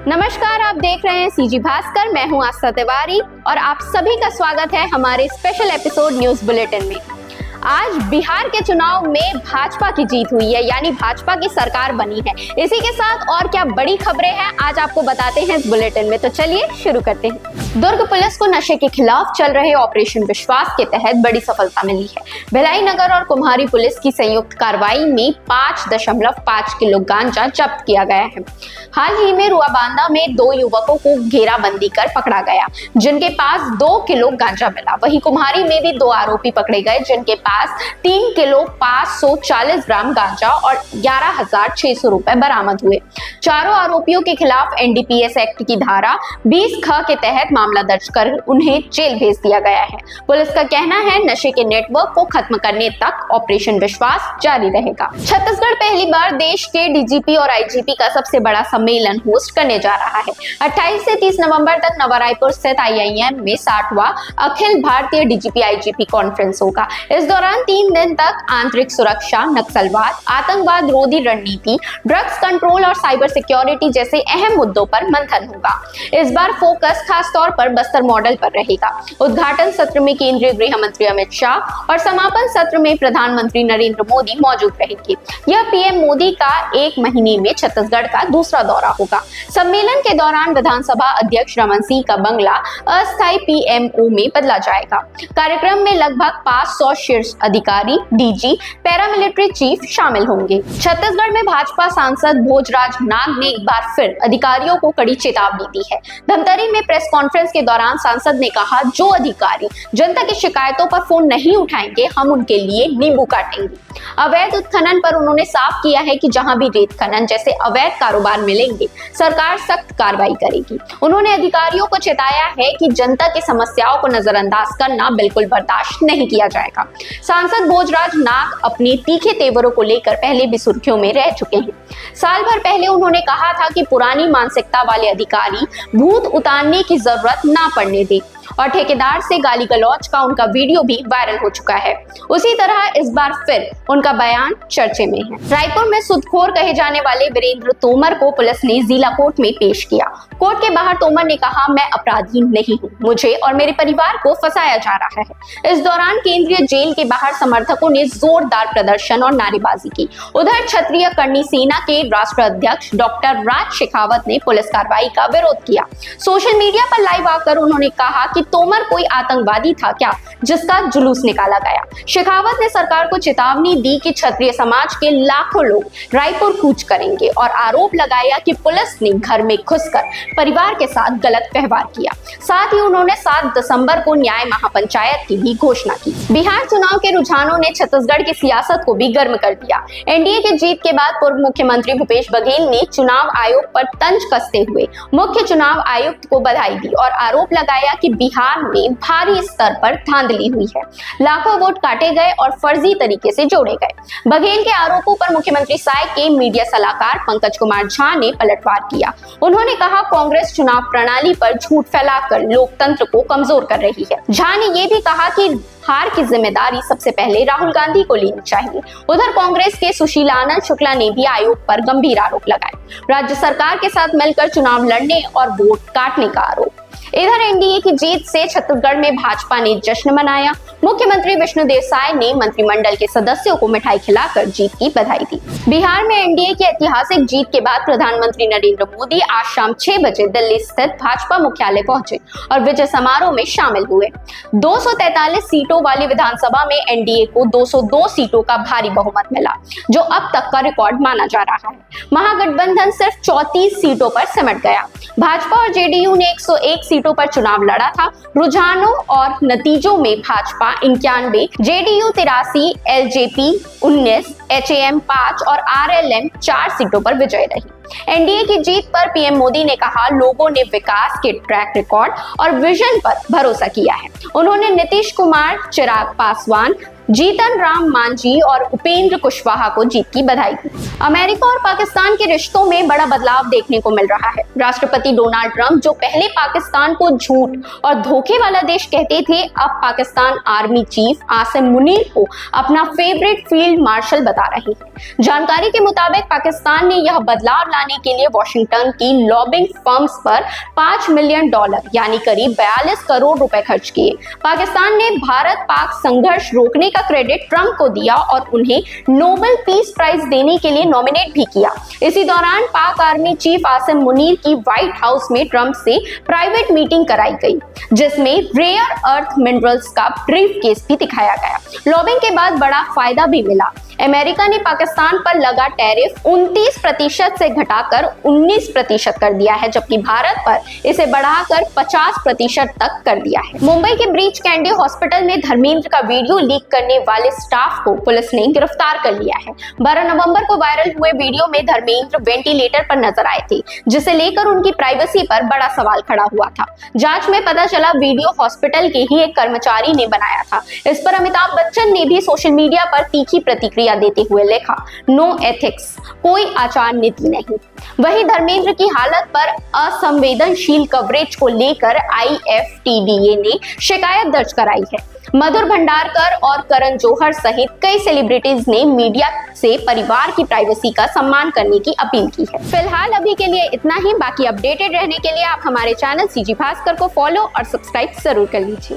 नमस्कार, आप देख रहे हैं सीजी भास्कर। मैं हूं आस्था तिवारी और आप सभी का स्वागत है हमारे स्पेशल एपिसोड न्यूज बुलेटिन में। आज बिहार के चुनाव में भाजपा की जीत हुई है, यानी भाजपा की सरकार बनी है। इसी के साथ और क्या बड़ी खबरें हैं आज आपको बताते हैं इस बुलेटिन में, तो चलिए शुरू करते हैं। दुर्ग पुलिस को नशे के खिलाफ चल रहे ऑपरेशन विश्वास के तहत बड़ी सफलता मिली है। भिलाई नगर और कुम्हारी पुलिस की संयुक्त कार्रवाई में 5.5 किलो गांजा जब्त किया गया है। हाल ही में रुआबांदा में 2 युवकों को घेराबंदी कर पकड़ा गया, जिनके पास 2 किलो गांजा मिला। वहीं कुम्हारी में भी 2 आरोपी पकड़े गए, जिनके पास 3 किलो 540 ग्राम गांजा और 11,600 रुपए बरामद हुए। चारों आरोपियों के खिलाफ एनडीपीएस एक्ट की धारा 20(ख) के तहत मामला दर्ज कर उन्हें जेल भेज दिया गया है। पुलिस का कहना है नशे के नेटवर्क को खत्म करने तक ऑपरेशन विश्वास जारी रहेगा। छत्तीसगढ़ पहली बार देश के डीजीपी और आईजीपी का सबसे बड़ा सम्मेलन होस्ट करने जा रहा है। 28 से 30 नवंबर तक नवा रायपुर स्थित IIM में 60वां Akhil Bharatiya DGP IGP conference होगा। इस दौरान 3 दिन तक आंतरिक सुरक्षा, नक्सलवाद, आतंकवाद रोधी रणनीति, ड्रग्स कंट्रोल और साइबर सिक्योरिटी जैसे अहम मुद्दों पर मंथन होगा। इस बार फोकस खास तौर पर बस्तर मॉडल पर रहेगा। उद्घाटन सत्र में केंद्रीय गृह मंत्री अमित शाह और समापन सत्र में प्रधानमंत्री नरेंद्र मोदी मौजूद रहेंगे। यह पीएम मोदी का 1 महीने में छत्तीसगढ़ का दूसरा दौरा होगा। सम्मेलन के दौरान विधानसभा अध्यक्ष रमन सिंह का बंगला अस्थायी PMO में बदला जाएगा। कार्यक्रम में लगभग 500 शीर्ष अधिकारी, डीजी, पैरामिलिट्री चीफ शामिल होंगे। छत्तीसगढ़ में भाजपा सांसद भोजराज नाग ने एक बार फिर अधिकारियों को कड़ी चेतावनी दी है। धमतरी में प्रेस कॉन्फ्रेंस के दौरान सांसद ने कहा, जो अधिकारी जनता की शिकायतों पर फोन नहीं उठाएंगे, हम उनके लिए नींबू काटेंगे। अवैध उत्खनन पर उन्होंने साफ किया है कि जहां भी रेत खनन जैसे अवैध कारोबार मिलेंगे, सरकार सख्त कार्रवाई करेगी। उन्होंने अधिकारियों को चेताया है कि जनता की समस्याओं को नजरअंदाज करना बिल्कुल बर्दाश्त नहीं किया जाएगा। सांसद भोजराज नाग अपने तीखे तेवरों को लेकर पहले भी सुर्खियों में रह चुके हैं। साल भर पहले उन्होंने कहा था कि पुरानी मानसिकता वाले अधिकारी भूत उतारने की जरूरत ना पड़ने दे, और ठेकेदार से गाली गलौज का उनका वीडियो भी वायरल हो चुका है। उसी तरह इस बार फिर उनका बयान चर्चे में है। रायपुर में सुदखोर कहे जाने वाले वीरेंद्र तोमर को पुलिस ने जिला कोर्ट में पेश किया। कोर्ट के बाहर तोमर ने कहा, मैं अपराधी नहीं हूं, मुझे और मेरे परिवार को फंसाया जा रहा है। इस दौरान केंद्रीय जेल के बाहर समर्थकों ने जोरदार प्रदर्शन और नारेबाजी की। उधर क्षत्रिय कर्णी सेना के राष्ट्रीय अध्यक्ष डॉक्टर राज शेखावत ने पुलिस कार्रवाई का विरोध किया। सोशल मीडिया पर लाइव आकर उन्होंने कहा कि तोमर कोई आतंकवादी था क्या, जिसका जुलूस निकाला गया। शेखावत ने सरकार को चेतावनी दी कि क्षत्रिय समाज के लाखों लोग रायपुर कूच करेंगे और आरोप लगाया कि पुलिस ने घर में घुसकर परिवार के साथ गलत व्यवहार किया। साथ ही उन्होंने 7 दिसंबर को न्याय महापंचायत की भी घोषणा की। बिहार चुनाव के रुझानों ने छत्तीसगढ़ की सियासत को भी गर्म कर दिया। एनडीए की जीत के बाद पूर्व मुख्यमंत्री भूपेश बघेल ने चुनाव आयोग पर तंज कसते हुए मुख्य चुनाव आयुक्त को बधाई दी और आरोप लगाया कि बिहार में भारी स्तर पर धांधली हुई है, लाखों वोट काटे गए और फर्जी तरीके से जोड़े गए। बघेल के आरोपों पर मुख्यमंत्री साय के मीडिया सलाहकार पंकज कुमार झा ने पलटवार किया। उन्होंने कहा, कांग्रेस चुनाव प्रणाली पर झूठ फैलाकर लोकतंत्र को कमजोर कर रही है। झा ने यह भी कहा कि हार की जिम्मेदारी सबसे पहले राहुल गांधी को लेनी चाहिए। उधर कांग्रेस के सुशीलानंद शुक्ला ने भी आयोग पर गंभीर आरोप लगाए। राज्य सरकार के साथ मिलकर चुनाव लड़ने और वोट काटने का आरोप। इधर एनडीए की जीत से छत्तीसगढ़ में भाजपा ने जश्न मनाया। मुख्यमंत्री विष्णुदेव साय ने मंत्रिमंडल के सदस्यों को मिठाई खिलाकर जीत की बधाई दी। बिहार में एनडीए की ऐतिहासिक जीत के बाद प्रधानमंत्री नरेंद्र मोदी आज शाम 6 बजे दिल्ली स्थित भाजपा मुख्यालय पहुंचे और विजय समारोह में शामिल हुए। 243 सीटों वाली विधानसभा में एनडीए को 202 सीटों का भारी बहुमत मिला, जो अब तक का रिकॉर्ड माना जा रहा है। महागठबंधन सिर्फ 34 सीटों पर सिमट गया। भाजपा और जेडीयू ने 101 सीटों पर चुनाव लड़ा था। रुझानों और नतीजों में भाजपा 91, जेडीयू 83, एलजेपी 19, एचएएम 5 और आरएलएम 4 सीटों पर विजय रही। एनडीए की जीत पर पीएम मोदी ने कहा, लोगों ने विकास के ट्रैक रिकॉर्ड और विजन पर भरोसा किया है। उन्होंने नीतीश कुमार, चिराग पासवान, जीतन राम मांझी और उपेंद्र कुशवाहा को जीत की बधाई दी। अमेरिका और पाकिस्तान के रिश्तों में बड़ा बदलाव देखने को मिल रहा है। राष्ट्रपति डोनाल्ड ट्रंप जो पहले पाकिस्तान को झूठ और धोखे वाला देश कहते थे, अब पाकिस्तान आर्मी चीफ आसिम मुनीर को अपना फेवरेट फील्ड मार्शल बता रहे हैं। जानकारी के मुताबिक पाकिस्तान ने यह बदलाव लाने के लिए वॉशिंगटन की लॉबिंग फर्म्स पर $5 मिलियन यानी करीब 42 करोड़ रुपए खर्च किए। पाकिस्तान ने भारत पाक संघर्ष रोकने का क्रेडिट ट्रंप को दिया और उन्हें नोबेल पीस प्राइज देने के लिए नॉमिनेट भी किया। इसी दौरान पाक आर्मी चीफ आसिम मुनीर की व्हाइट हाउस में ट्रंप से प्राइवेट मीटिंग कराई गई, जिसमें रेयर अर्थ मिनरल्स का ब्रीफ केस भी दिखाया गया। लॉबिंग के बाद बड़ा फायदा भी मिला। अमेरिका ने पाकिस्तान पर लगा टैरिफ 29% से घटाकर 19% कर दिया है, जबकि भारत पर इसे बढ़ाकर 50% तक कर दिया है। मुंबई के ब्रीच कैंडी हॉस्पिटल में धर्मेंद्र का वीडियो लीक करने वाले स्टाफ को पुलिस ने गिरफ्तार कर लिया है। 12 नवंबर को वायरल हुए वीडियो में धर्मेंद्र वेंटिलेटर पर नजर आए थे, जिसे लेकर उनकी प्राइवेसी पर बड़ा सवाल खड़ा हुआ था। जांच में पता चला वीडियो हॉस्पिटल के ही एक कर्मचारी ने बनाया था। इस पर अमिताभ बच्चन ने भी सोशल मीडिया पर तीखी प्रतिक्रिया देते हुए लिखा, नो एथिक्स, कोई आचार नीति नहीं। वहीं धर्मेंद्र की हालत पर असंवेदनशील कवरेज को लेकर IFTDA ने शिकायत दर्ज कराई है। मधुर भंडारकर और करण जौहर सहित कई सेलिब्रिटीज ने मीडिया से परिवार की प्राइवेसी का सम्मान करने की अपील की है। फिलहाल अभी के लिए इतना ही। बाकी अपडेटेड रहने के लिए आप हमारे चैनल CG भास्कर को फॉलो और सब्सक्राइब जरूर कर लीजिए।